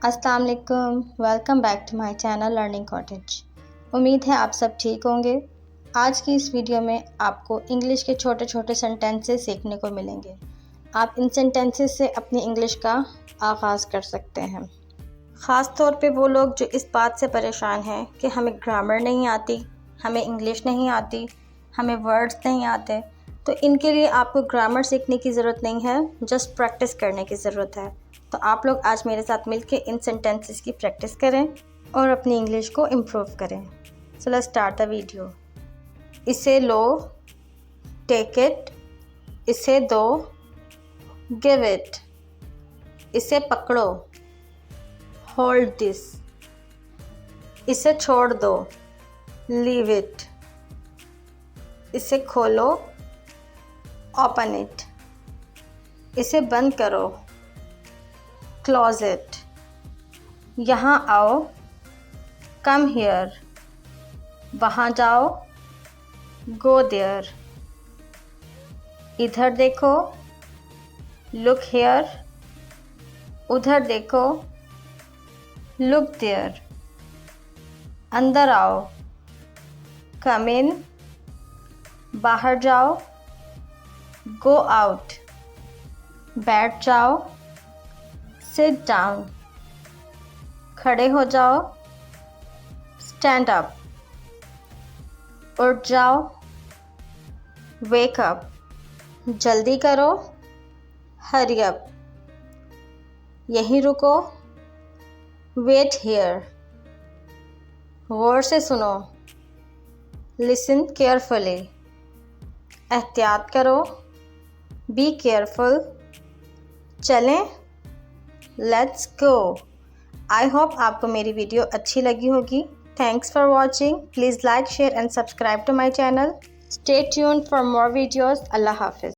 अस्सलाम वालेकुम, welcome back to my channel Learning Cottage. उम्मीद है आप सब ठीक होंगे। आज की इस वीडियो में आपको इंग्लिश के छोटे छोटे सेंटेंसेस सीखने को मिलेंगे। आप इन सेंटेंसेस से अपनी इंग्लिश का आगाज़ कर सकते हैं। ख़ास तौर पे वो लोग जो इस बात से परेशान हैं कि हमें ग्रामर नहीं आती, हमें इंग्लिश नहीं आती, हमें वर्ड्स नहीं आते, तो इनके लिए आपको ग्रामर सीखने की ज़रूरत नहीं है, जस्ट प्रैक्टिस करने की ज़रूरत है। तो आप लोग आज मेरे साथ मिलके इन सेंटेंसेस की प्रैक्टिस करें और अपनी इंग्लिश को इम्प्रूव करें। So let's start the video. इसे लो, टेक इट। इसे दो, गिव इट। इसे पकड़ो, होल्ड दिस। इसे छोड़ दो, लीव इट। इसे खोलो, ओपन इट। इसे बंद करो, क्लोज इट। यहाँ आओ, कम हियर। वहाँ जाओ, गो देयर। इधर देखो, लुक हियर। उधर देखो, लुक देयर। अंदर आओ, कम इन। बाहर जाओ, गो आउट। बैठ जाओ, सिट डाउन। खड़े हो जाओ, स्टैंड अप। उठ जाओ, वेक अप। जल्दी करो, हरी अप। यहीं रुको, वेट हियर। गौर से सुनो, लिसन केयरफुली। एहतियात करो, बी केयरफुल। चलें, लेट्स गो। आई होप आपको मेरी वीडियो अच्छी लगी होगी। Thanks for watching. Please like, share and subscribe to my channel. Stay tuned for more videos. अल्लाह हाफिज़।